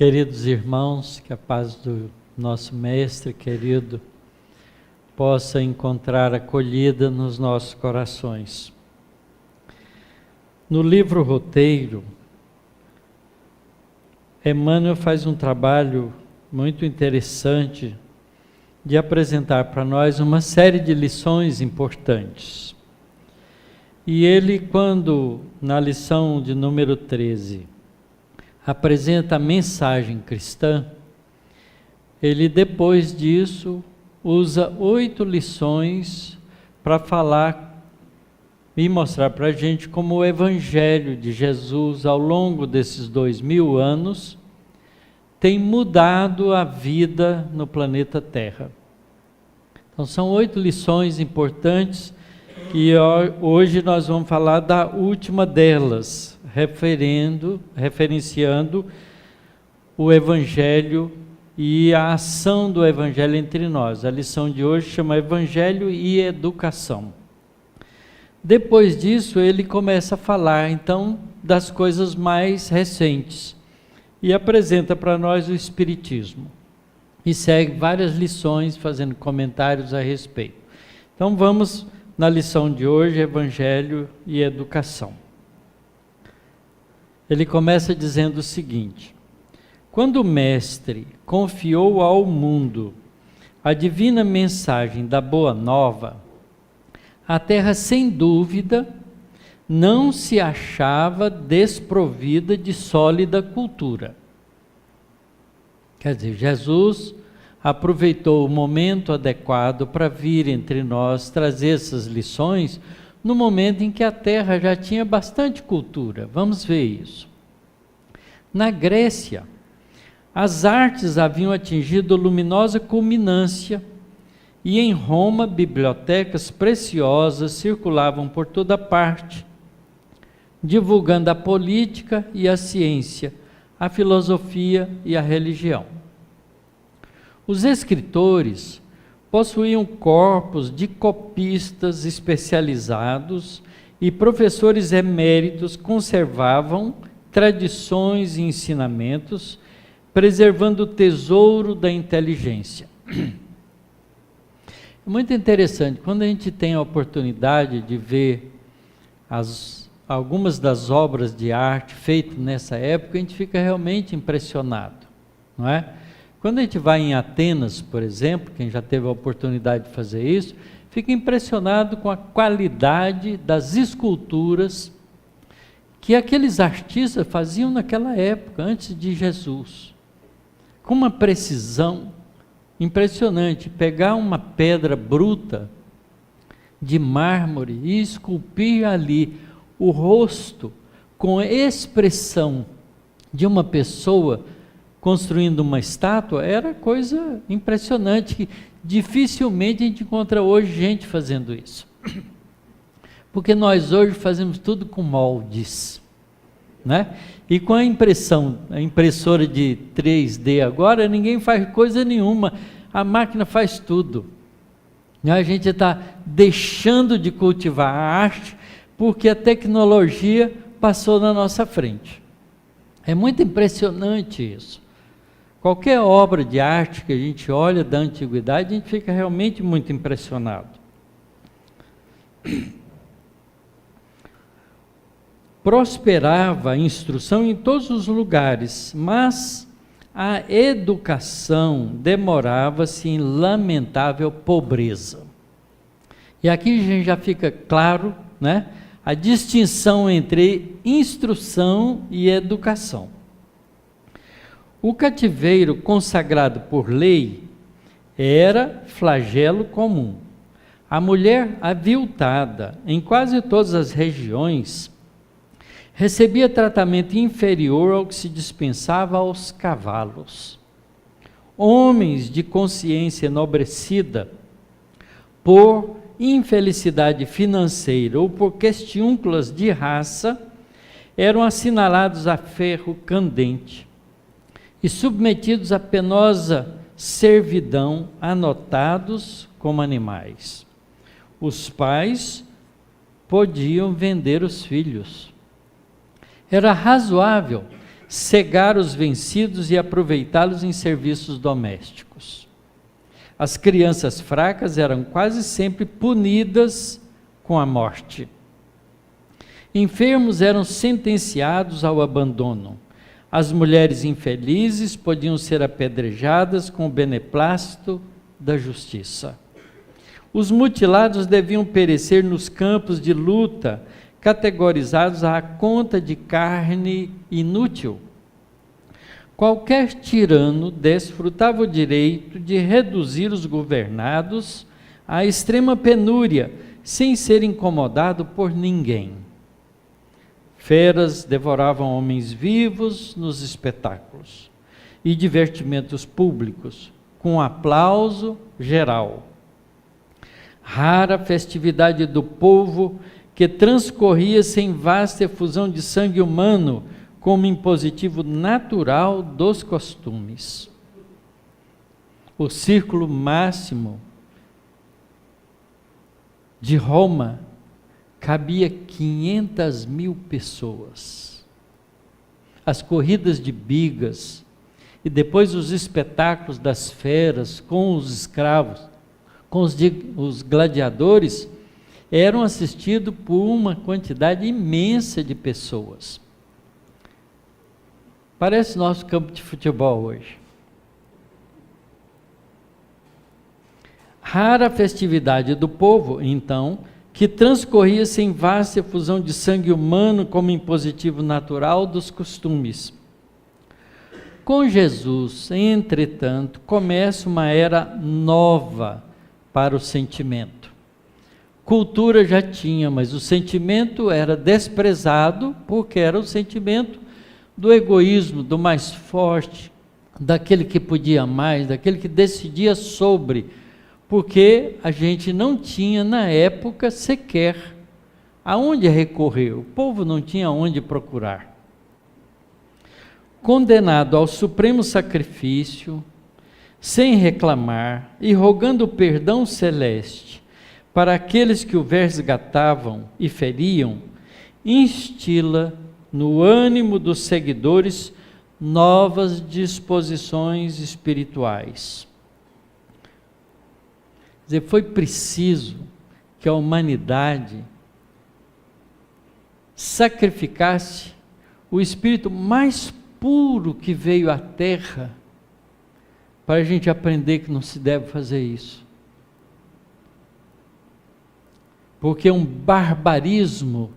Queridos irmãos, que a paz do nosso Mestre querido possa encontrar acolhida nos nossos corações. No livro Roteiro, Emmanuel faz um trabalho muito interessante de apresentar para nós uma série de lições importantes. E ele, quando, na lição de número 13, apresenta a mensagem cristã, ele depois disso usa 8 lições para falar e mostrar para a gente como o Evangelho de Jesus, ao longo desses 2000 anos, tem mudado a vida no planeta Terra. Então são 8 lições importantes e hoje nós vamos falar da última delas, referenciando o Evangelho e a ação do Evangelho entre nós. A lição de hoje chama Evangelho e Educação. Depois disso, ele começa a falar, então, das coisas mais recentes e apresenta para nós o Espiritismo. E segue várias lições, fazendo comentários a respeito. Então, vamos na lição de hoje, Evangelho e Educação. Ele começa dizendo o seguinte: quando o Mestre confiou ao mundo a divina mensagem da Boa Nova, a Terra, sem dúvida, não se achava desprovida de sólida cultura. Quer dizer, Jesus aproveitou o momento adequado para vir entre nós trazer essas lições, no momento em que a Terra já tinha bastante cultura. Vamos ver isso. Na Grécia, as artes haviam atingido luminosa culminância, e em Roma, bibliotecas preciosas circulavam por toda parte, divulgando a política e a ciência, a filosofia e a religião. Os escritores possuíam corpos de copistas especializados e professores eméritos conservavam tradições e ensinamentos, preservando o tesouro da inteligência. É muito interessante, quando a gente tem a oportunidade de ver algumas das obras de arte feitas nessa época, a gente fica realmente impressionado, não é? Quando a gente vai em Atenas, por exemplo, quem já teve a oportunidade de fazer isso, fica impressionado com a qualidade das esculturas que aqueles artistas faziam naquela época, antes de Jesus. Com uma precisão impressionante, pegar uma pedra bruta de mármore e esculpir ali o rosto com a expressão de uma pessoa construindo uma estátua, era coisa impressionante, que dificilmente a gente encontra hoje gente fazendo isso. Porque nós hoje fazemos tudo com moldes, né? E com a impressora de 3D agora, ninguém faz coisa nenhuma, a máquina faz tudo. E a gente está deixando de cultivar a arte, porque a tecnologia passou na nossa frente. É muito impressionante isso. Qualquer obra de arte que a gente olha da antiguidade, a gente fica realmente muito impressionado. Prosperava a instrução em todos os lugares, mas a educação demorava-se em lamentável pobreza. E aqui a gente já fica claro, né, a distinção entre instrução e educação. O cativeiro consagrado por lei era flagelo comum. A mulher aviltada, em quase todas as regiões, recebia tratamento inferior ao que se dispensava aos cavalos. Homens de consciência enobrecida, por infelicidade financeira ou por questiúnculas de raça, eram assinalados a ferro candente e submetidos a penosa servidão, anotados como animais. Os pais podiam vender os filhos. Era razoável cegar os vencidos e aproveitá-los em serviços domésticos. As crianças fracas eram quase sempre punidas com a morte. Enfermos eram sentenciados ao abandono. As mulheres infelizes podiam ser apedrejadas com o beneplácito da justiça. Os mutilados deviam perecer nos campos de luta, categorizados à conta de carne inútil. Qualquer tirano desfrutava o direito de reduzir os governados à extrema penúria, sem ser incomodado por ninguém. Feras devoravam homens vivos nos espetáculos e divertimentos públicos, com aplauso geral. Rara festividade do povo que transcorria sem vasta efusão de sangue humano, como impositivo natural dos costumes. O círculo máximo de Roma cabia 500.000 pessoas. As corridas de bigas e depois os espetáculos das feras com os escravos, com os gladiadores, eram assistidos por uma quantidade imensa de pessoas. Parece nosso campo de futebol hoje. Rara festividade do povo, então, que transcorria sem vasta efusão de sangue humano como impositivo natural dos costumes. Com Jesus, entretanto, começa uma era nova para o sentimento. Cultura já tinha, mas o sentimento era desprezado porque era o sentimento do egoísmo, do mais forte, daquele que podia mais, daquele que decidia sobre, porque a gente não tinha na época sequer aonde recorrer, o povo não tinha onde procurar. Condenado ao supremo sacrifício, sem reclamar e rogando o perdão celeste para aqueles que o resgatavam e feriam, instila no ânimo dos seguidores novas disposições espirituais. Quer dizer, foi preciso que a humanidade sacrificasse o espírito mais puro que veio à Terra, para a gente aprender que não se deve fazer isso. Porque é um barbarismo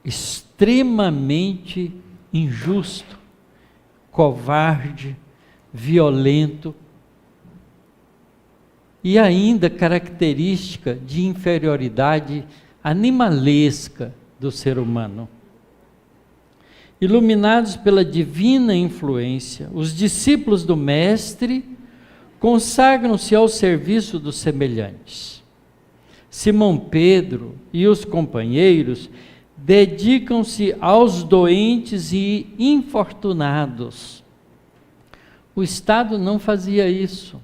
extremamente injusto, covarde, violento e ainda característica de inferioridade animalesca do ser humano. Iluminados pela divina influência, os discípulos do Mestre consagram-se ao serviço dos semelhantes. Simão Pedro e os companheiros dedicam-se aos doentes e infortunados. O Estado não fazia isso.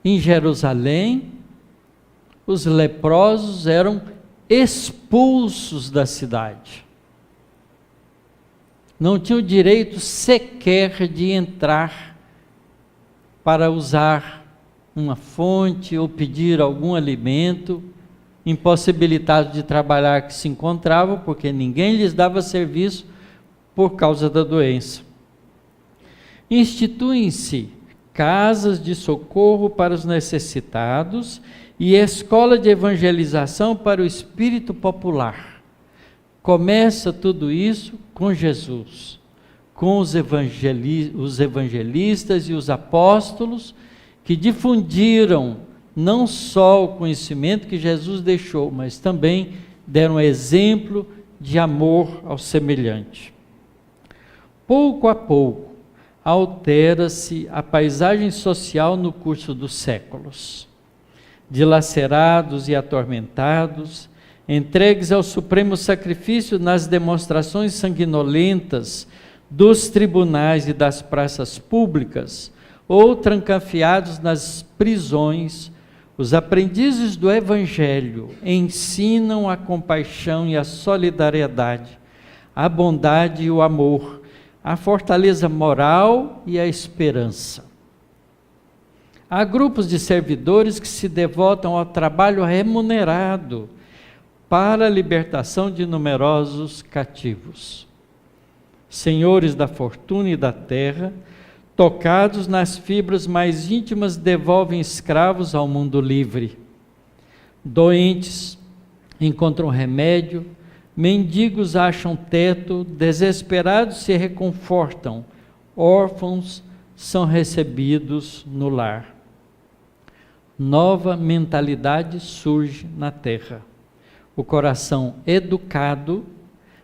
Em Jerusalém, os leprosos eram expulsos da cidade. Não tinham direito sequer de entrar para usar uma fonte ou pedir algum alimento, impossibilitados de trabalhar que se encontravam, porque ninguém lhes dava serviço por causa da doença. Instituem-se casas de socorro para os necessitados e escola de evangelização para o espírito popular. Começa tudo isso com Jesus, com os evangelistas e os apóstolos que difundiram não só o conhecimento que Jesus deixou, mas também deram exemplo de amor ao semelhante. Pouco a pouco, altera-se a paisagem social no curso dos séculos. Dilacerados e atormentados, entregues ao supremo sacrifício nas demonstrações sanguinolentas dos tribunais e das praças públicas, ou trancafiados nas prisões, Os aprendizes do Evangelho ensinam a compaixão e a solidariedade, a bondade e o amor, a fortaleza moral e a esperança. Há grupos de servidores que se devotam ao trabalho remunerado para a libertação de numerosos cativos. Senhores da fortuna e da terra, tocados nas fibras mais íntimas, devolvem escravos ao mundo livre. Doentes encontram remédio, mendigos acham teto, desesperados se reconfortam, órfãos são recebidos no lar. Nova mentalidade surge na terra. O coração educado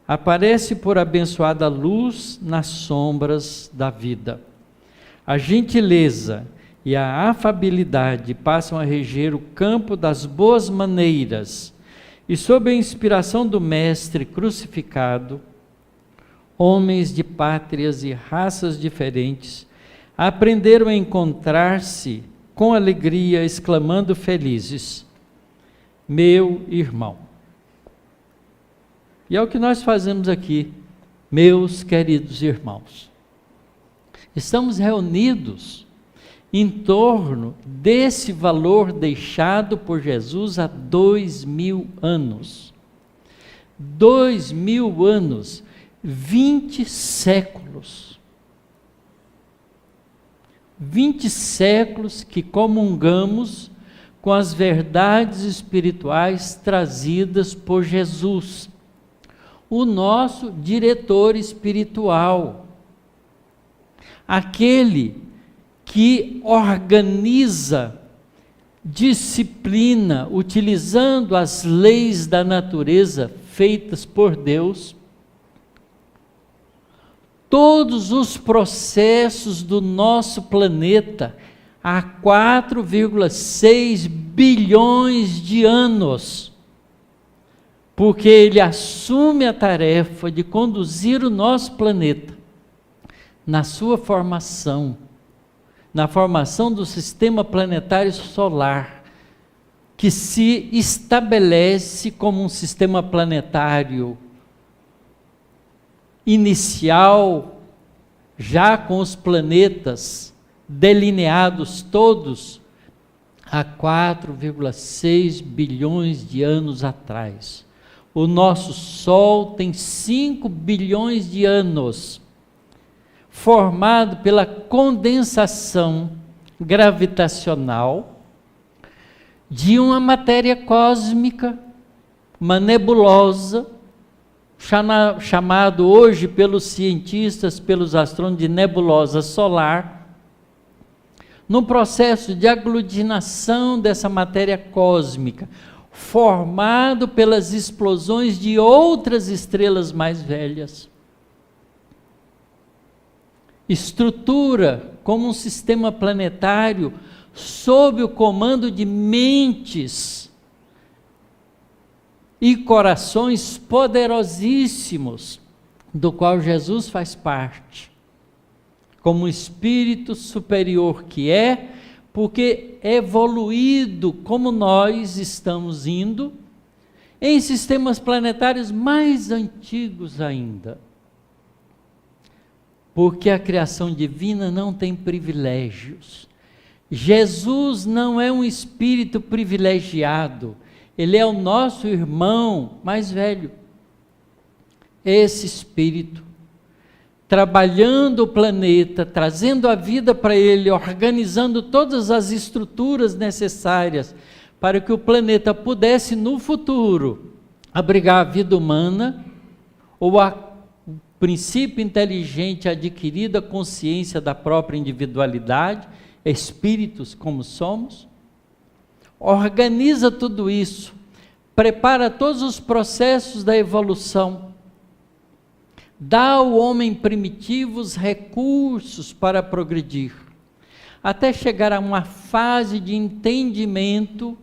aparece por abençoada luz nas sombras da vida. A gentileza e a afabilidade passam a reger o campo das boas maneiras, e sob a inspiração do Mestre crucificado, homens de pátrias e raças diferentes aprenderam a encontrar-se com alegria, exclamando felizes: meu irmão. E é o que nós fazemos aqui, meus queridos irmãos. Estamos reunidos em torno desse valor deixado por Jesus há 2000 anos. 2000 anos, 20 séculos. 20 séculos que comungamos com as verdades espirituais trazidas por Jesus, o nosso diretor espiritual. Aquele que organiza, disciplina, utilizando as leis da natureza feitas por Deus, todos os processos do nosso planeta há 4,6 bilhões de anos, porque ele assume a tarefa de conduzir o nosso planeta na sua formação, na formação do sistema planetário solar, que se estabelece como um sistema planetário inicial, já com os planetas delineados todos, há 4,6 bilhões de anos atrás. O nosso Sol tem 5 bilhões de anos, formado pela condensação gravitacional de uma matéria cósmica, uma nebulosa, chamado hoje pelos cientistas, pelos astrônomos, de nebulosa solar, no processo de aglutinação dessa matéria cósmica, formado pelas explosões de outras estrelas mais velhas. Estrutura como um sistema planetário sob o comando de mentes e corações poderosíssimos, do qual Jesus faz parte, como um espírito superior que é, porque evoluído como nós estamos indo, em sistemas planetários mais antigos ainda. Porque a criação divina não tem privilégios. Jesus não é um espírito privilegiado, ele é o nosso irmão mais velho. Esse espírito, trabalhando o planeta, trazendo a vida para ele, organizando todas as estruturas necessárias para que o planeta pudesse no futuro abrigar a vida humana, ou a princípio inteligente adquirido a consciência da própria individualidade, espíritos como somos, organiza tudo isso, prepara todos os processos da evolução, dá ao homem primitivo os recursos para progredir, até chegar a uma fase de entendimento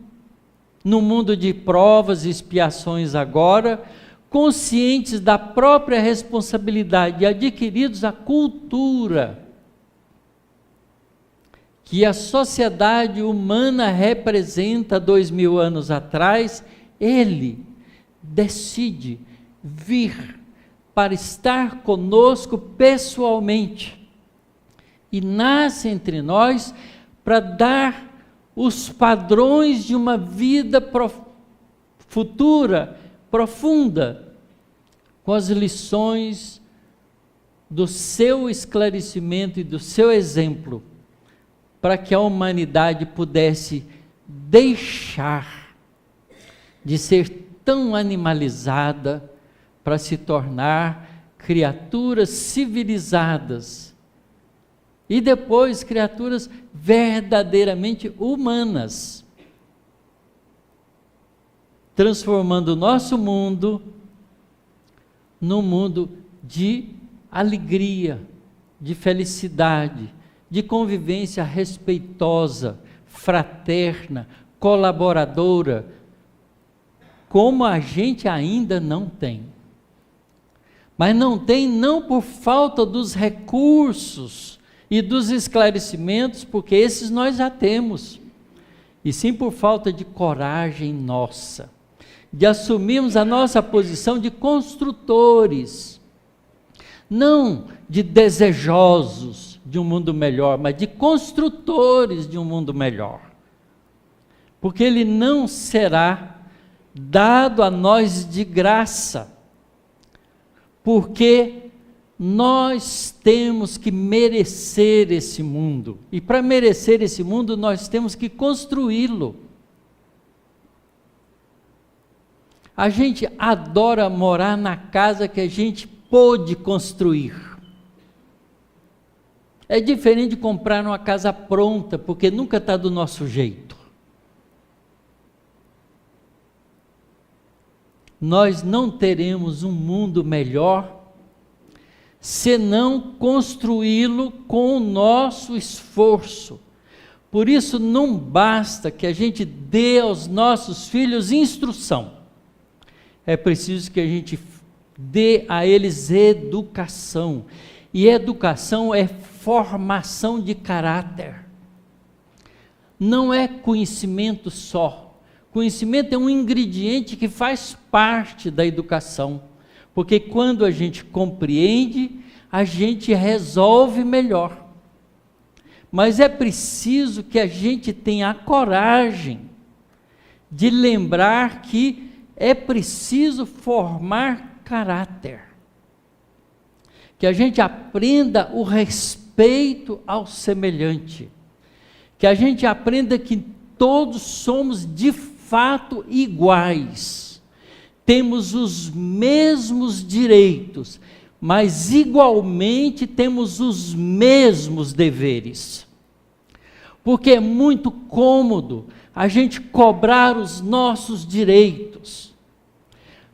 no mundo de provas e expiações agora, conscientes da própria responsabilidade e adquiridos a cultura, que a sociedade humana representa 2000 anos atrás, ele decide vir para estar conosco pessoalmente e nasce entre nós para dar os padrões de uma vida futura, profunda, com as lições do seu esclarecimento e do seu exemplo, para que a humanidade pudesse deixar de ser tão animalizada para se tornar criaturas civilizadas e depois criaturas verdadeiramente humanas, transformando o nosso mundo num mundo de alegria, de felicidade, de convivência respeitosa, fraterna, colaboradora, como a gente ainda não tem. Mas não tem não por falta dos recursos e dos esclarecimentos, porque esses nós já temos, e sim por falta de coragem nossa, de assumirmos a nossa posição de construtores, não de desejosos de um mundo melhor, mas de construtores de um mundo melhor. Porque ele não será dado a nós de graça, porque nós temos que merecer esse mundo, e para merecer esse mundo nós temos que construí-lo. A gente adora morar na casa que a gente pôde construir. É diferente de comprar uma casa pronta, porque nunca está do nosso jeito. Nós não teremos um mundo melhor se não construí-lo com o nosso esforço. Por isso não basta que a gente dê aos nossos filhos instrução. É preciso que a gente dê a eles educação. E educação é formação de caráter. Não é conhecimento só. Conhecimento é um ingrediente que faz parte da educação, porque quando a gente compreende, a gente resolve melhor. Mas é preciso que a gente tenha a coragem de lembrar que é preciso formar caráter, que a gente aprenda o respeito ao semelhante, que a gente aprenda que todos somos de fato iguais, temos os mesmos direitos, mas igualmente temos os mesmos deveres, porque é muito cômodo a gente cobrar os nossos direitos,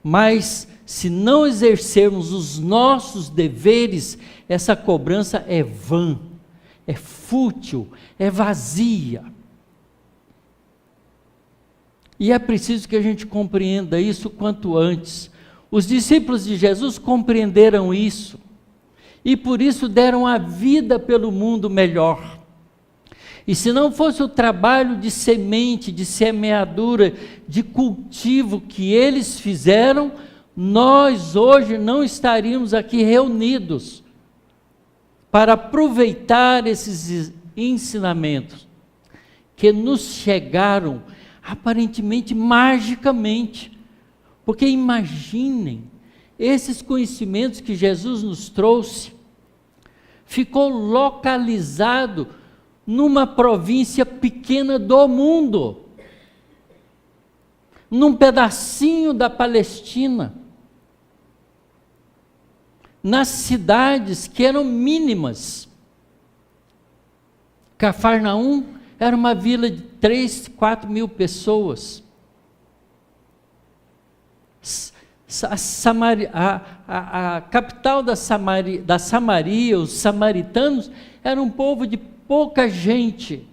mas se não exercermos os nossos deveres, essa cobrança é vã, é fútil, é vazia. E é preciso que a gente compreenda isso quanto antes. Os discípulos de Jesus compreenderam isso, e por isso deram a vida pelo mundo melhor. E se não fosse o trabalho de semente, de semeadura, de cultivo que eles fizeram, nós hoje não estaríamos aqui reunidos para aproveitar esses ensinamentos que nos chegaram aparentemente magicamente, porque imaginem, esses conhecimentos que Jesus nos trouxe, ficou localizado numa província pequena do mundo, num pedacinho da Palestina, nas cidades que eram mínimas. Cafarnaum era uma vila de 3, 4 mil pessoas. A capital da Samaria, os samaritanos, era um povo de pouca gente.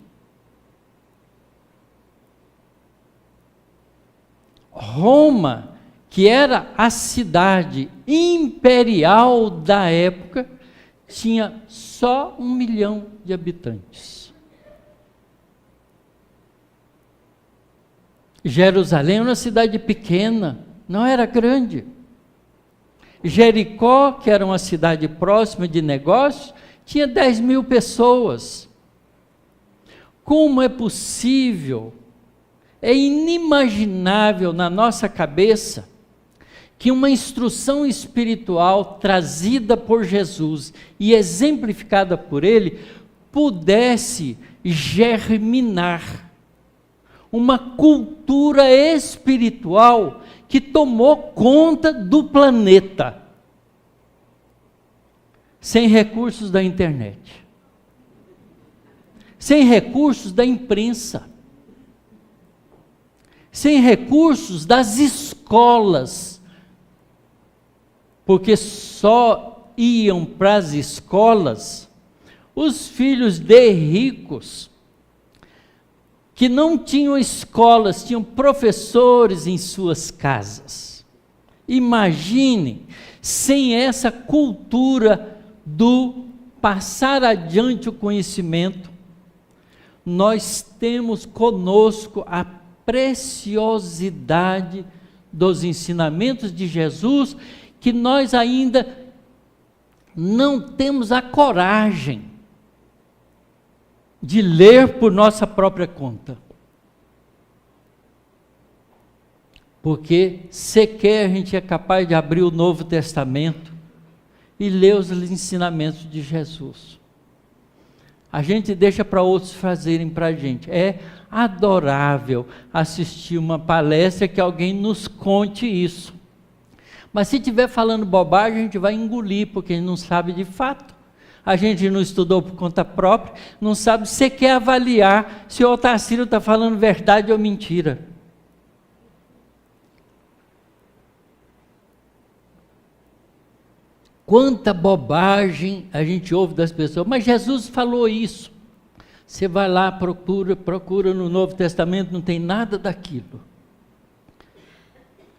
Roma, que era a cidade imperial da época, tinha só 1 milhão de habitantes. Jerusalém era uma cidade pequena, não era grande. Jericó, que era uma cidade próxima de negócios, tinha 10.000 pessoas. Como é possível, é inimaginável na nossa cabeça, que uma instrução espiritual trazida por Jesus e exemplificada por Ele, pudesse germinar uma cultura espiritual que tomou conta do planeta, sem recursos da internet, sem recursos da imprensa, sem recursos das escolas, porque só iam para as escolas os filhos de ricos, que não tinham escolas, tinham professores em suas casas. Imagine, sem essa cultura do passar adiante o conhecimento, nós temos conosco a preciosidade dos ensinamentos de Jesus, que nós ainda não temos a coragem de ler por nossa própria conta. Porque sequer a gente é capaz de abrir o Novo Testamento e ler os ensinamentos de Jesus. A gente deixa para outros fazerem para a gente. É adorável assistir uma palestra que alguém nos conte isso. Mas se estiver falando bobagem, a gente vai engolir, porque a gente não sabe de fato. A gente não estudou por conta própria, não sabe sequer avaliar se o Otacílio está falando verdade ou mentira. Quanta bobagem a gente ouve das pessoas, mas Jesus falou isso. Você vai lá, procura no Novo Testamento, não tem nada daquilo.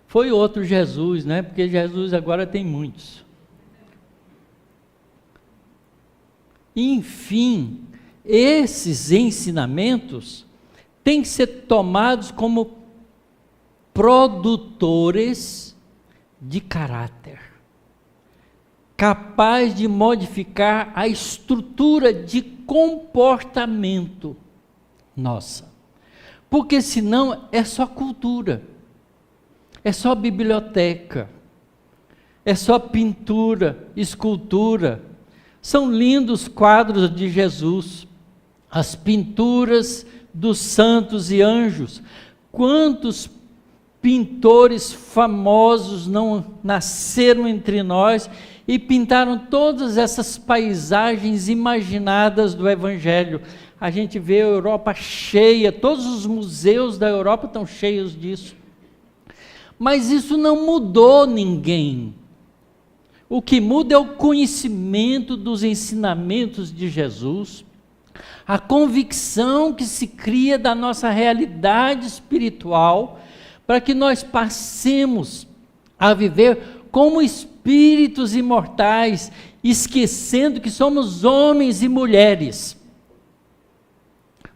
Foi outro Jesus, né? Porque Jesus agora tem muitos. Enfim, esses ensinamentos têm que ser tomados como produtores de caráter, capaz de modificar a estrutura de comportamento nossa. Porque senão é só cultura, é só biblioteca, é só pintura, escultura. São lindos quadros de Jesus, as pinturas dos santos e anjos. Quantos pintores famosos não nasceram entre nós e pintaram todas essas paisagens imaginadas do Evangelho. A gente vê a Europa cheia, todos os museus da Europa estão cheios disso. Mas isso não mudou ninguém. O que muda é o conhecimento dos ensinamentos de Jesus, a convicção que se cria da nossa realidade espiritual, para que nós passemos a viver como espíritos imortais, esquecendo que somos homens e mulheres.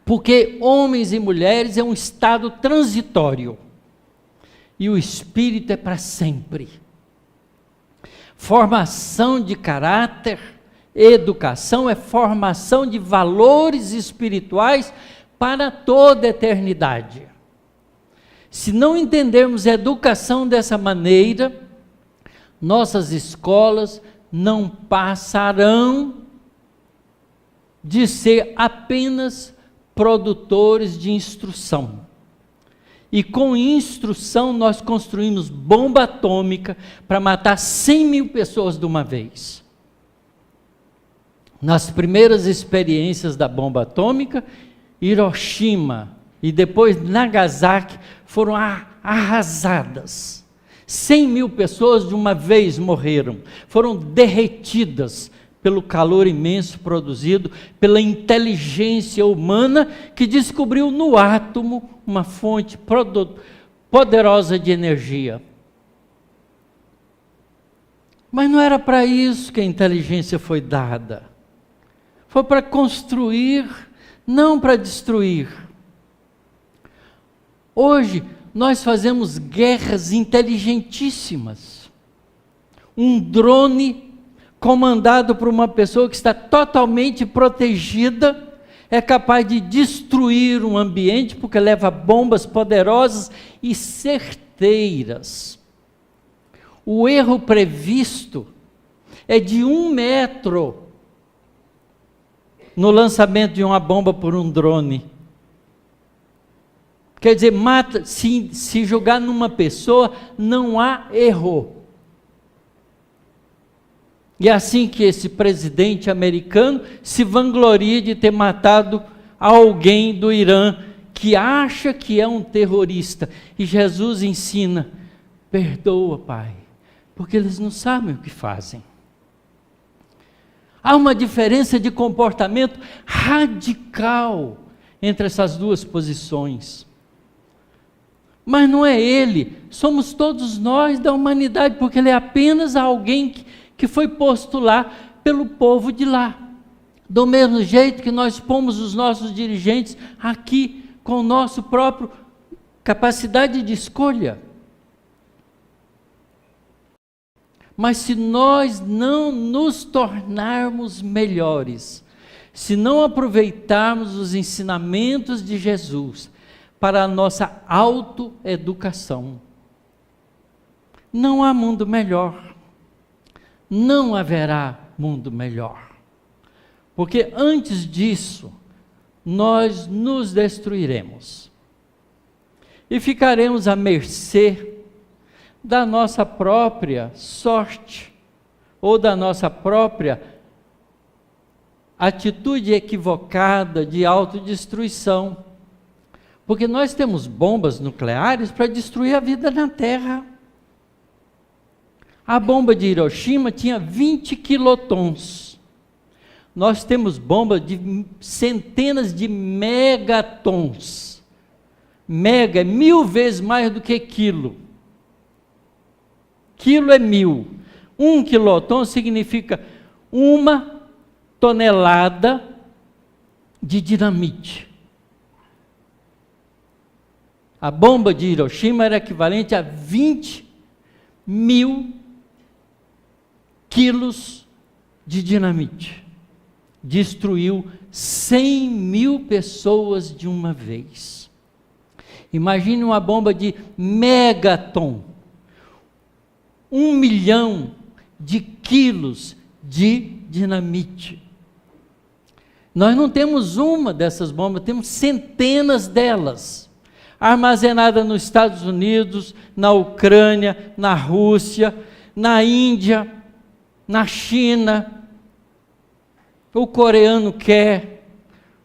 Porque homens e mulheres é um estado transitório, e o espírito é para sempre. Formação de caráter, educação é formação de valores espirituais para toda a eternidade. Se não entendermos a educação dessa maneira, nossas escolas não passarão de ser apenas produtores de instrução. E com instrução nós construímos bomba atômica para matar 100.000 pessoas de uma vez. Nas primeiras experiências da bomba atômica, Hiroshima e depois Nagasaki foram arrasadas. 100.000 pessoas de uma vez morreram, foram derretidas pelo calor imenso produzido pela inteligência humana que descobriu no átomo uma fonte poderosa de energia. Mas não era para isso que a inteligência foi dada. Foi para construir, não para destruir. Hoje, nós fazemos guerras inteligentíssimas. Um drone comandado por uma pessoa que está totalmente protegida é capaz de destruir um ambiente porque leva bombas poderosas e certeiras. O erro previsto é de 1 metro no lançamento de uma bomba por um drone. Quer dizer, mata, se jogar numa pessoa, não há erro. E é assim que esse presidente americano se vangloria de ter matado alguém do Irã, que acha que é um terrorista. E Jesus ensina, perdoa, Pai, porque eles não sabem o que fazem. Há uma diferença de comportamento radical entre essas duas posições. Mas não é ele, somos todos nós da humanidade, porque ele é apenas alguém que foi posto lá pelo povo de lá. Do mesmo jeito que nós pomos os nossos dirigentes aqui com o nosso próprio capacidade de escolha. Mas se nós não nos tornarmos melhores, se não aproveitarmos os ensinamentos de Jesus para a nossa autoeducação, não há mundo melhor. Não haverá mundo melhor. Porque antes disso, nós nos destruiremos. E ficaremos à mercê da nossa própria sorte, ou da nossa própria atitude equivocada de autodestruição. Porque nós temos bombas nucleares para destruir a vida na Terra. A bomba de Hiroshima tinha 20 quilotons. Nós temos bombas de centenas de megatons. Mega é 1000 vezes mais do que quilo. Quilo é 1000. 1 quiloton significa 1 tonelada de dinamite. A bomba de Hiroshima era equivalente a 20.000 quilos de dinamite. Destruiu 100.000 pessoas de uma vez. Imagine uma bomba de megaton. 1 milhão de quilos de dinamite. Nós não temos uma dessas bombas, temos centenas delas, armazenadas nos Estados Unidos, na Ucrânia, na Rússia, na Índia, na China. O coreano quer,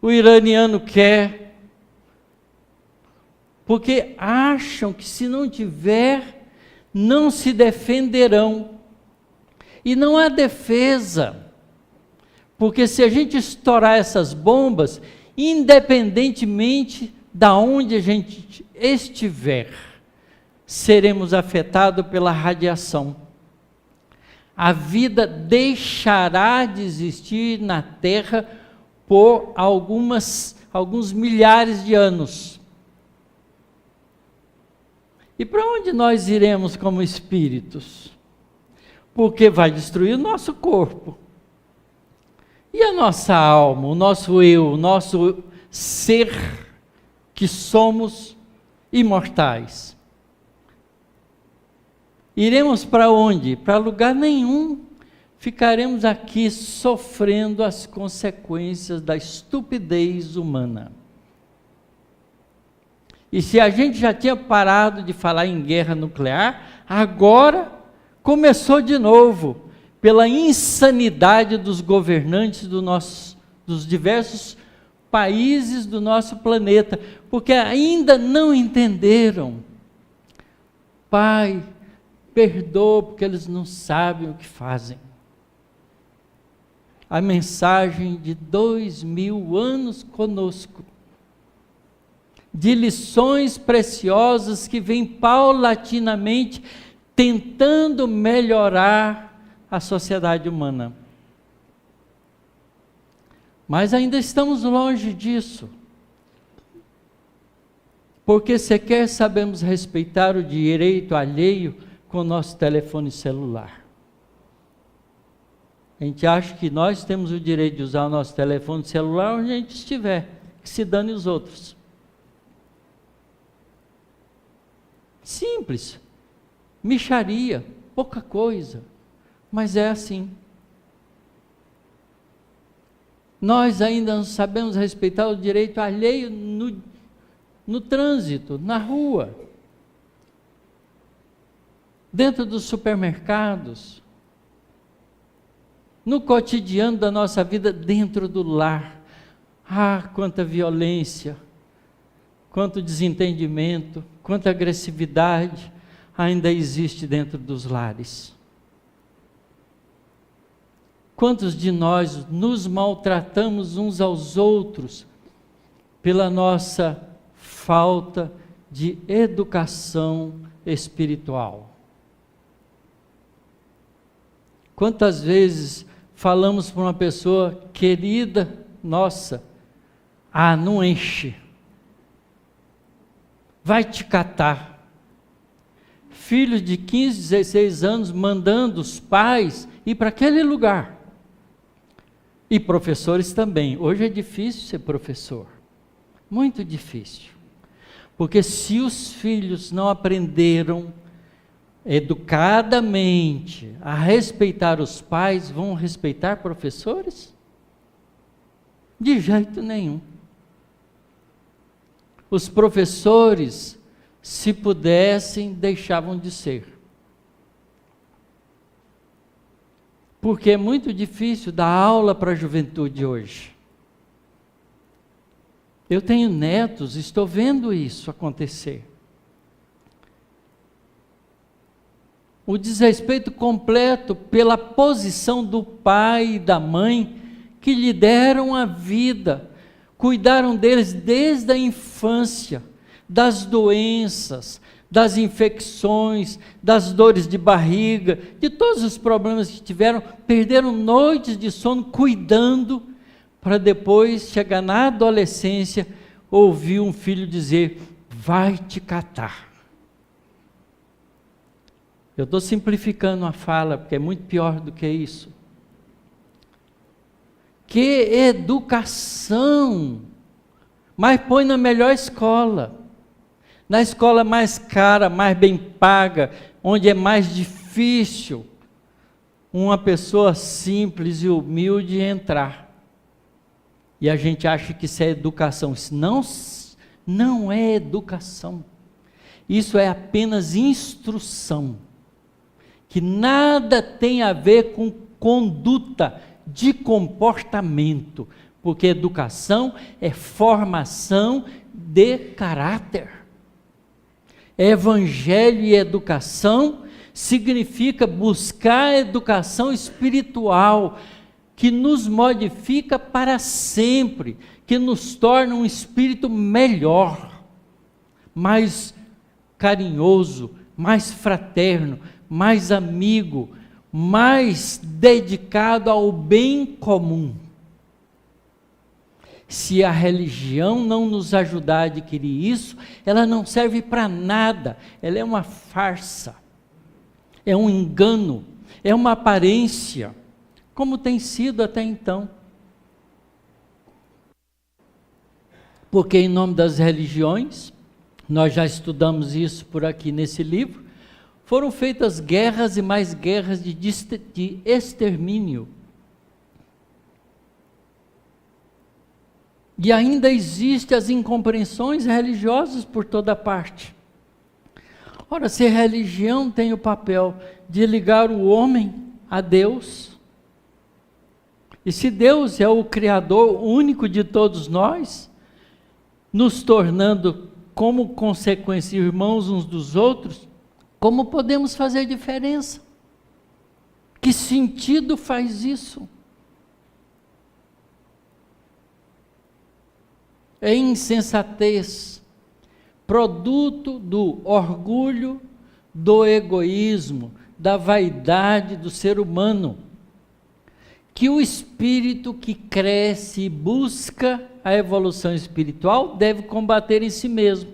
o iraniano quer, porque acham que se não tiver, não se defenderão. E não há defesa, porque se a gente estourar essas bombas, independentemente da onde a gente estiver, seremos afetados pela radiação. A vida deixará de existir na Terra por alguns milhares de anos. E para onde nós iremos como espíritos? Porque vai destruir o nosso corpo. E a nossa alma, o nosso eu, o nosso ser, que somos imortais? Iremos para onde? Para lugar nenhum. Ficaremos aqui sofrendo as consequências da estupidez humana. E se a gente já tinha parado de falar em guerra nuclear, agora começou de novo, pela insanidade dos governantes dos diversos países do nosso planeta, porque ainda não entenderam. Pai, perdoa, porque eles não sabem o que fazem. A mensagem de 2000 anos conosco, de lições preciosas que vêm paulatinamente tentando melhorar a sociedade humana. Mas ainda estamos longe disso. Porque sequer sabemos respeitar o direito alheio com o nosso telefone celular. A gente acha que nós temos o direito de usar o nosso telefone celular onde a gente estiver, que se dane os outros. Simples, mixaria, pouca coisa, mas é assim. Nós ainda não sabemos respeitar o direito alheio no trânsito, na rua, dentro dos supermercados, no cotidiano da nossa vida, dentro do lar. Ah, quanta violência, quanto desentendimento, quanta agressividade ainda existe dentro dos lares. Quantos de nós nos maltratamos uns aos outros pela nossa falta de educação espiritual? Quantas vezes falamos para uma pessoa querida, nossa, não enche, vai te catar. Filhos de 15, 16 anos mandando os pais ir para aquele lugar. E professores também. Hoje é difícil ser professor, muito difícil. Porque se os filhos não aprenderam educadamente a respeitar os pais, vão respeitar professores? De jeito nenhum. Os professores, se pudessem, deixavam de ser. Porque é muito difícil dar aula para a juventude hoje. Eu tenho netos, estou vendo isso acontecer. O desrespeito completo pela posição do pai e da mãe que lhe deram a vida, cuidaram deles desde a infância, das doenças, das infecções, das dores de barriga, de todos os problemas que tiveram, perderam noites de sono cuidando, para depois chegar na adolescência, ouvir um filho dizer, vai te catar. Eu estou simplificando a fala, porque é muito pior do que isso. Que educação! Mas põe na melhor escola. Na escola mais cara, mais bem paga, onde é mais difícil uma pessoa simples e humilde entrar. E a gente acha que isso é educação. Isso não é educação. Isso é apenas instrução. Que nada tem a ver com conduta de comportamento. Porque educação é formação de caráter. Evangelho e educação significa buscar a educação espiritual, que nos modifica para sempre, que nos torna um espírito melhor, mais carinhoso, mais fraterno, mais amigo, mais dedicado ao bem comum. Se a religião não nos ajudar a adquirir isso, ela não serve para nada, ela é uma farsa, é um engano, é uma aparência, como tem sido até então. Porque em nome das religiões, nós já estudamos isso por aqui nesse livro, foram feitas guerras e mais guerras de extermínio. E ainda existem as incompreensões religiosas por toda parte. Ora, se a religião tem o papel de ligar o homem a Deus, e se Deus é o Criador único de todos nós, nos tornando como consequência irmãos uns dos outros, como podemos fazer diferença? Que sentido faz isso? É insensatez, produto do orgulho, do egoísmo, da vaidade do ser humano, que o espírito que cresce e busca a evolução espiritual deve combater em si mesmo.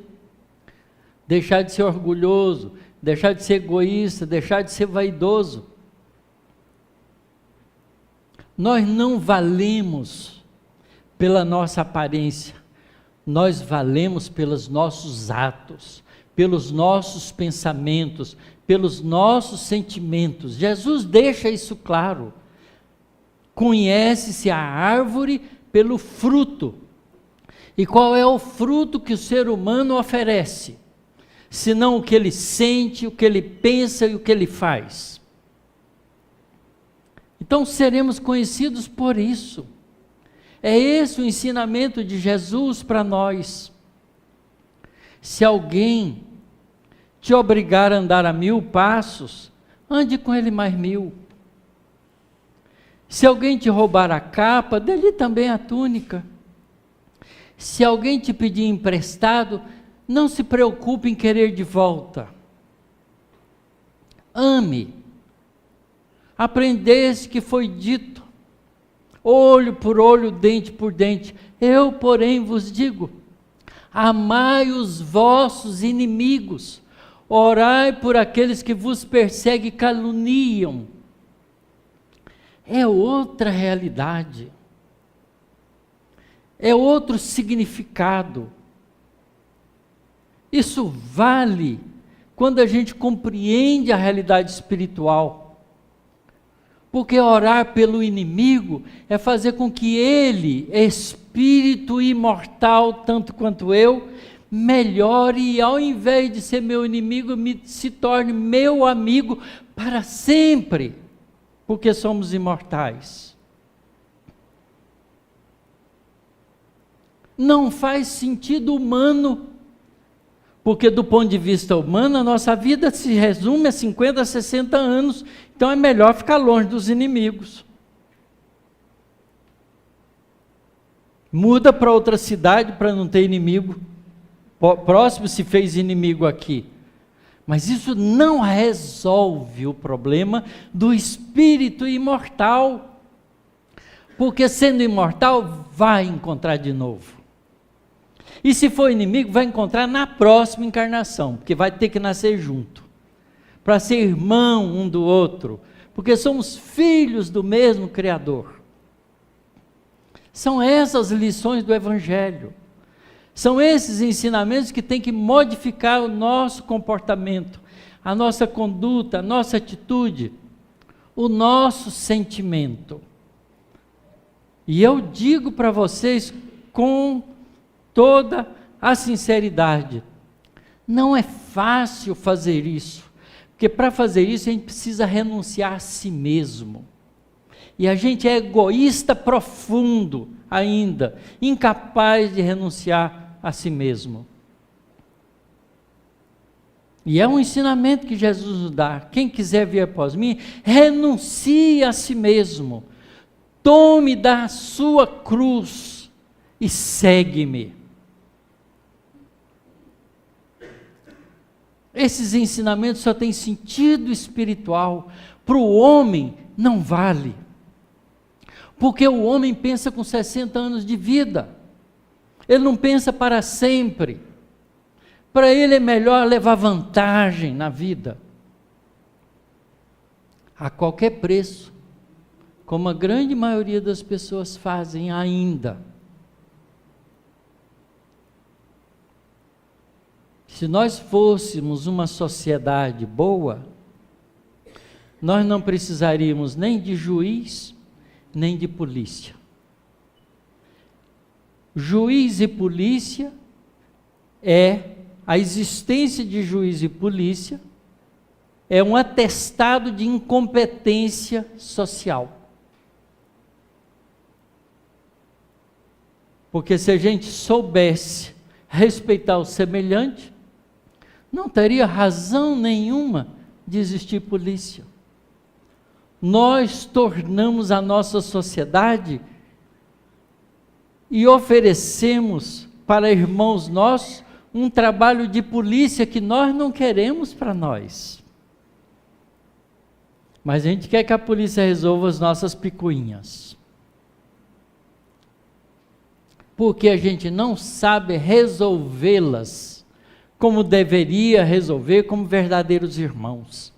deixar de ser orgulhoso, deixar de ser egoísta, deixar de ser vaidoso. Nós não valemos pela nossa aparência, nós valemos pelos nossos atos, pelos nossos pensamentos, pelos nossos sentimentos. Jesus deixa isso claro. Conhece-se a árvore pelo fruto. E qual é o fruto que o ser humano oferece? Senão o que ele sente, o que ele pensa e o que ele faz. Então seremos conhecidos por isso. É esse o ensinamento de Jesus para nós. Se alguém te obrigar a andar a 1000 passos, ande com ele mais 1000. Se alguém te roubar a capa, dê-lhe também a túnica. Se alguém te pedir emprestado, não se preocupe em querer de volta. Ame. Aprendeste que foi dito, olho por olho, dente por dente. Eu, porém, vos digo, amai os vossos inimigos, orai por aqueles que vos perseguem e caluniam. É outra realidade, é outro significado. Isso vale quando a gente compreende a realidade espiritual. Porque orar pelo inimigo é fazer com que ele, espírito imortal, tanto quanto eu, melhore e ao invés de ser meu inimigo, se torne meu amigo para sempre, porque somos imortais. Não faz sentido humano, porque do ponto de vista humano, a nossa vida se resume a 50, 60 anos, então é melhor ficar longe dos inimigos. Muda para outra cidade para não ter inimigo próximo, se fez inimigo aqui. Mas isso não resolve o problema do espírito imortal, porque sendo imortal, vai encontrar de novo. E se for inimigo, vai encontrar na próxima encarnação, porque vai ter que nascer junto, para ser irmão um do outro, porque somos filhos do mesmo Criador. São essas lições do Evangelho, são esses ensinamentos que têm que modificar o nosso comportamento, a nossa conduta, a nossa atitude, o nosso sentimento. E eu digo para vocês com toda a sinceridade, não é fácil fazer isso, porque para fazer isso a gente precisa renunciar a si mesmo, e a gente é egoísta profundo ainda, incapaz de renunciar a si mesmo. E é um ensinamento que Jesus nos dá: quem quiser vir após mim, renuncie a si mesmo, tome da sua cruz e segue-me. Esses ensinamentos só têm sentido espiritual, para o homem não vale, porque o homem pensa com 60 anos de vida, ele não pensa para sempre, para ele é melhor levar vantagem na vida, a qualquer preço, como a grande maioria das pessoas fazem ainda. Se nós fôssemos uma sociedade boa, nós não precisaríamos nem de juiz, nem de polícia. Juiz e polícia a existência de juiz e polícia é um atestado de incompetência social. Porque se a gente soubesse respeitar o semelhante, não teria razão nenhuma de existir polícia. Nós tornamos a nossa sociedade e oferecemos para irmãos nossos um trabalho de polícia que nós não queremos para nós. Mas a gente quer que a polícia resolva as nossas picuinhas. Porque a gente não sabe resolvê-las como deveria resolver, como verdadeiros irmãos,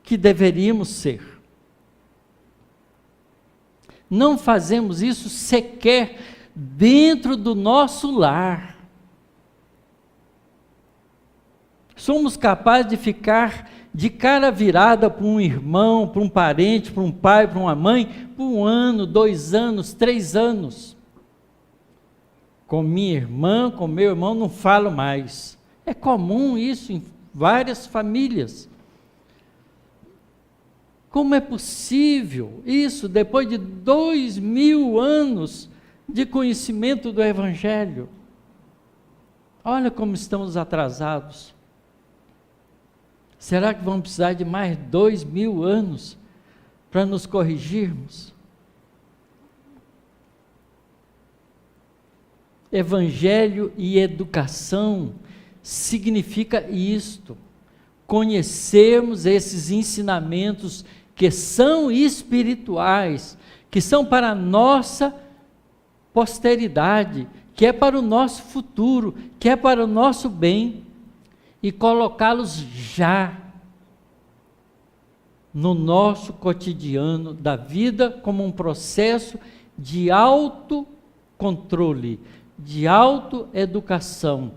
que deveríamos ser. Não fazemos isso sequer dentro do nosso lar. Somos capazes de ficar de cara virada para um irmão, para um parente, para um pai, para uma mãe, por 1 ano, 2 anos, 3 anos. Com minha irmã, com meu irmão, não falo mais. É comum isso em várias famílias. Como é possível isso depois de 2000 anos de conhecimento do Evangelho? Olha como estamos atrasados. Será que vamos precisar de mais 2000 anos para nos corrigirmos? Evangelho e educação significa isto: conhecermos esses ensinamentos que são espirituais, que são para a nossa posteridade, que é para o nosso futuro, que é para o nosso bem, e colocá-los já no nosso cotidiano da vida como um processo de autocontrole, de autoeducação,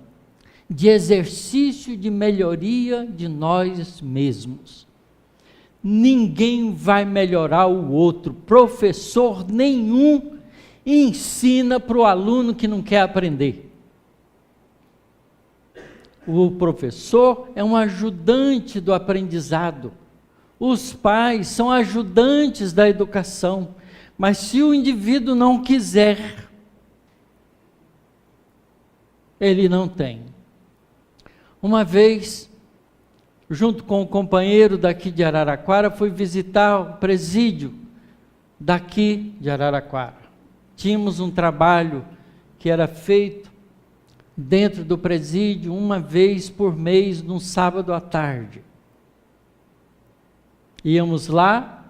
de exercício de melhoria de nós mesmos. Ninguém vai melhorar o outro, professor nenhum ensina para o aluno que não quer aprender. O professor é um ajudante do aprendizado. Os pais são ajudantes da educação. Mas se o indivíduo não quiser, ele não tem. Uma vez, junto com um companheiro daqui de Araraquara, fui visitar o presídio daqui de Araraquara. Tínhamos um trabalho que era feito dentro do presídio, uma vez por mês, num sábado à tarde. Íamos lá,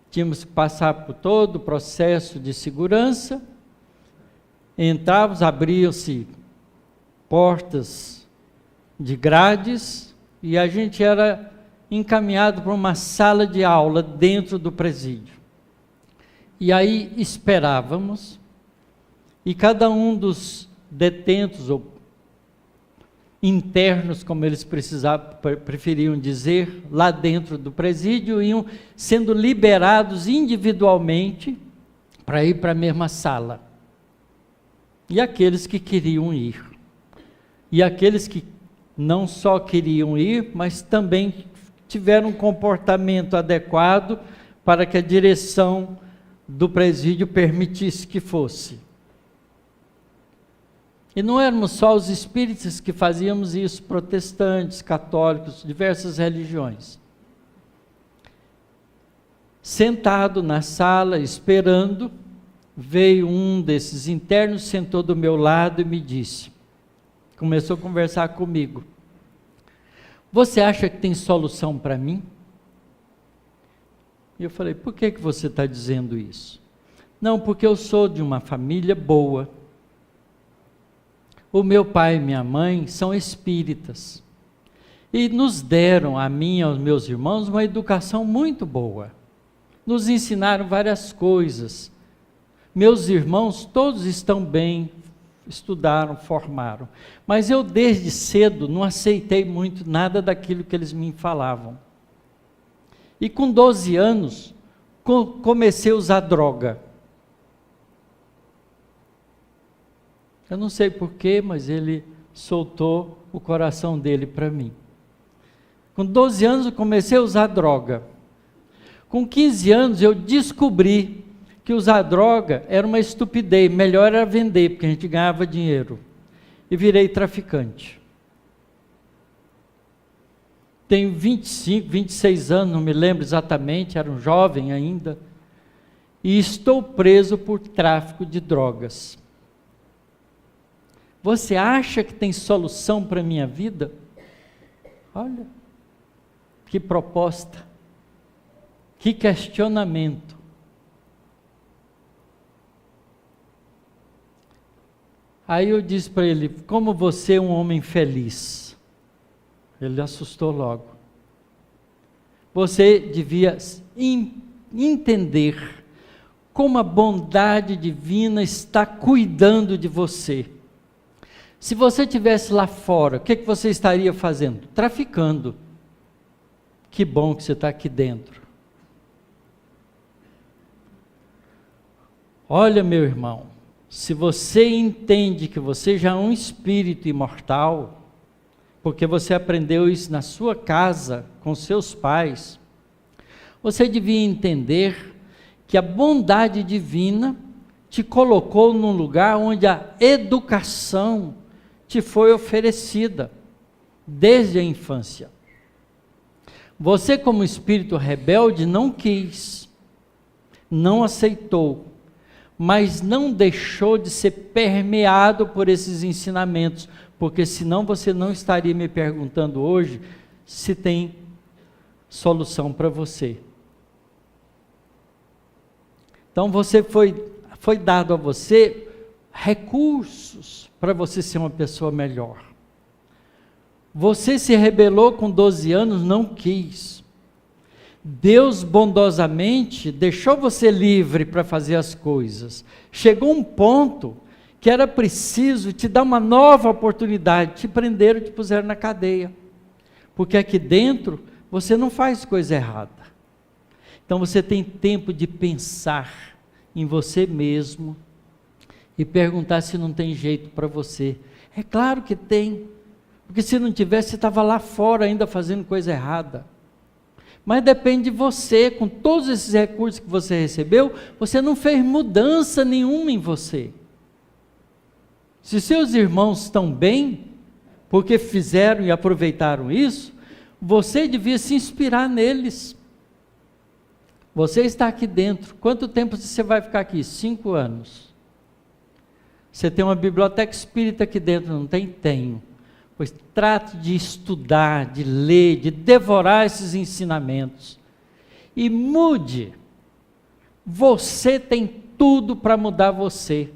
tínhamos que passar por todo o processo de segurança, entrávamos, abriam-se portas de grades, e a gente era encaminhado para uma sala de aula dentro do presídio. E aí esperávamos, e cada um dos detentos ou internos, como eles preferiam dizer, lá dentro do presídio, iam sendo liberados individualmente para ir para a mesma sala. E aqueles que queriam ir. E aqueles que não só queriam ir, mas também tiveram um comportamento adequado para que a direção do presídio permitisse que fosse. E não éramos só os espíritas que fazíamos isso, protestantes, católicos, diversas religiões. Sentado na sala, esperando, veio um desses internos, sentou do meu lado e me disse, começou a conversar comigo: você acha que tem solução para mim? E eu falei: por que você está dizendo isso? Não, porque eu sou de uma família boa. O meu pai e minha mãe são espíritas. E nos deram, a mim e aos meus irmãos, uma educação muito boa. Nos ensinaram várias coisas. Meus irmãos todos estão bem, estudaram, formaram. Mas eu desde cedo não aceitei muito nada daquilo que eles me falavam. E com 12 anos, comecei a usar droga. Eu não sei porquê, mas ele soltou o coração dele para mim. Com 12 anos eu comecei a usar droga. Com 15 anos eu descobri que usar droga era uma estupidez, melhor era vender, porque a gente ganhava dinheiro. E virei traficante. Tenho 25, 26 anos, não me lembro exatamente, era um jovem ainda, e estou preso por tráfico de drogas. Você acha que tem solução para a minha vida? Olha, que proposta, que questionamento. Aí eu disse para ele, como você é um homem feliz? Ele assustou logo. Você devia entender como a bondade divina está cuidando de você. Se você estivesse lá fora, o que você estaria fazendo? Traficando. Que bom que você está aqui dentro. Olha, meu irmão, se você entende que você já é um espírito imortal, porque você aprendeu isso na sua casa, com seus pais, você devia entender que a bondade divina te colocou num lugar onde a educação te foi oferecida, desde a infância. Você, como espírito rebelde, não quis, não aceitou, mas não deixou de ser permeado por esses ensinamentos, porque senão você não estaria me perguntando hoje se tem solução para você. Então foi dado a você recursos para você ser uma pessoa melhor. Você se rebelou com 12 anos, não quis. Deus bondosamente deixou você livre para fazer as coisas. Chegou um ponto que era preciso te dar uma nova oportunidade. Te prenderam, te puseram na cadeia. Porque aqui dentro você não faz coisa errada. Então você tem tempo de pensar em você mesmo e perguntar se não tem jeito para você. É claro que tem. Porque se não tivesse, você estava lá fora ainda fazendo coisa errada. Mas depende de você, com todos esses recursos que você recebeu, você não fez mudança nenhuma em você. Se seus irmãos estão bem, porque fizeram e aproveitaram isso, você devia se inspirar neles. Você está aqui dentro, quanto tempo você vai ficar aqui? 5 anos. Você tem uma biblioteca espírita aqui dentro, não tem? Tenho. Pois trate de estudar, de ler, de devorar esses ensinamentos. E mude. Você tem tudo para mudar você.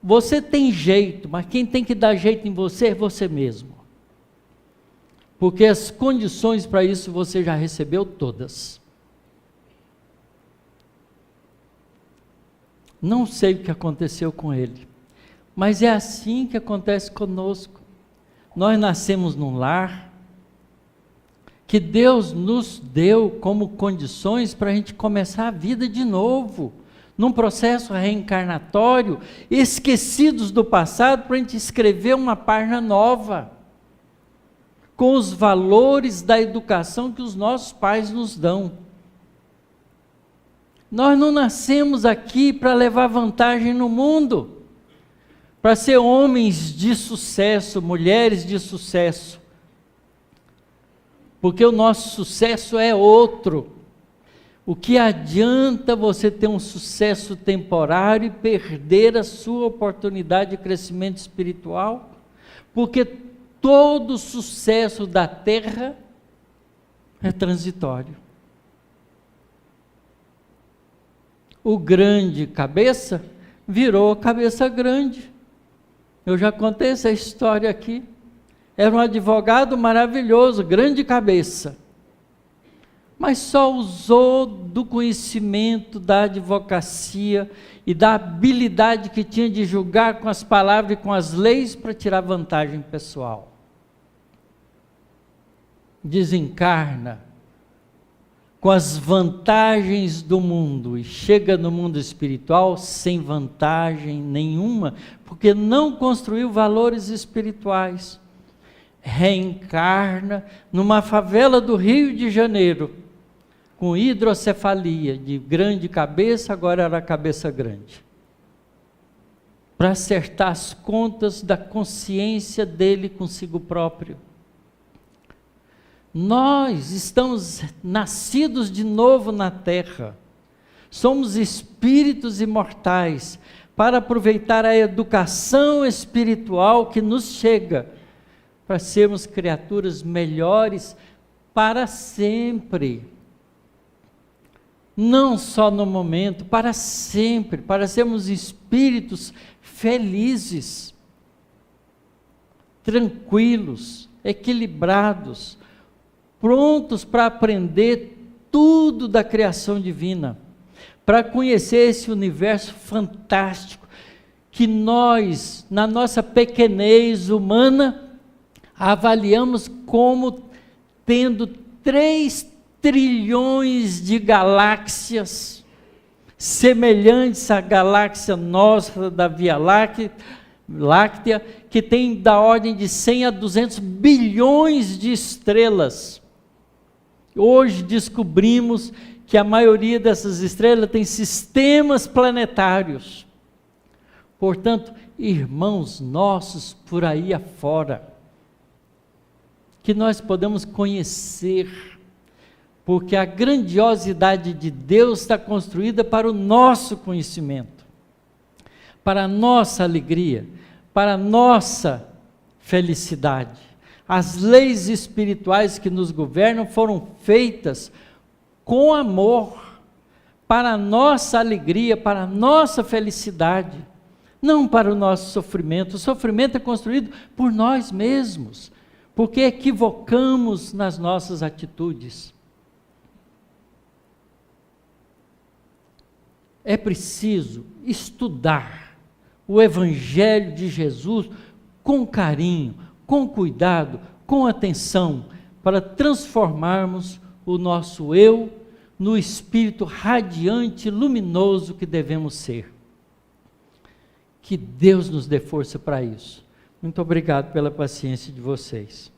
Você tem jeito, mas quem tem que dar jeito em você é você mesmo. Porque as condições para isso você já recebeu todas. Não sei o que aconteceu com ele, mas é assim que acontece conosco. Nós nascemos num lar que Deus nos deu como condições para a gente começar a vida de novo, num processo reencarnatório, esquecidos do passado, para a gente escrever uma página nova, com os valores da educação que os nossos pais nos dão. Nós não nascemos aqui para levar vantagem no mundo, para ser homens de sucesso, mulheres de sucesso, porque o nosso sucesso é outro. O que adianta você ter um sucesso temporário e perder a sua oportunidade de crescimento espiritual? Porque todo sucesso da terra é transitório. O grande cabeça virou cabeça grande. Eu já contei essa história aqui. Era um advogado maravilhoso, grande cabeça. Mas só usou do conhecimento da advocacia e da habilidade que tinha de julgar com as palavras e com as leis para tirar vantagem pessoal. Desencarna com as vantagens do mundo e chega no mundo espiritual sem vantagem nenhuma, porque não construiu valores espirituais. Reencarna numa favela do Rio de Janeiro, com hidrocefalia, de grande cabeça, agora era cabeça grande, para acertar as contas da consciência dele consigo próprio. Nós estamos nascidos de novo na terra, somos espíritos imortais, para aproveitar a educação espiritual que nos chega, para sermos criaturas melhores para sempre. Não só no momento, para sempre, para sermos espíritos felizes. tranquilos, equilibrados, prontos para aprender tudo da criação divina, para conhecer esse universo fantástico que nós, na nossa pequenez humana, avaliamos como tendo 3 trilhões de galáxias, semelhantes à galáxia nossa da Via Láctea, que tem da ordem de 100 a 200 bilhões de estrelas. Hoje descobrimos que a maioria dessas estrelas tem sistemas planetários. Portanto, irmãos nossos por aí afora, que nós podemos conhecer, porque a grandiosidade de Deus está construída para o nosso conhecimento, para a nossa alegria, para a nossa felicidade. As leis espirituais que nos governam foram feitas com amor, para a nossa alegria, para a nossa felicidade, não para o nosso sofrimento. O sofrimento é construído por nós mesmos, porque equivocamos nas nossas atitudes. É preciso estudar o Evangelho de Jesus com carinho, com cuidado, com atenção, para transformarmos o nosso eu no espírito radiante, luminoso que devemos ser. Que Deus nos dê força para isso. Muito obrigado pela paciência de vocês.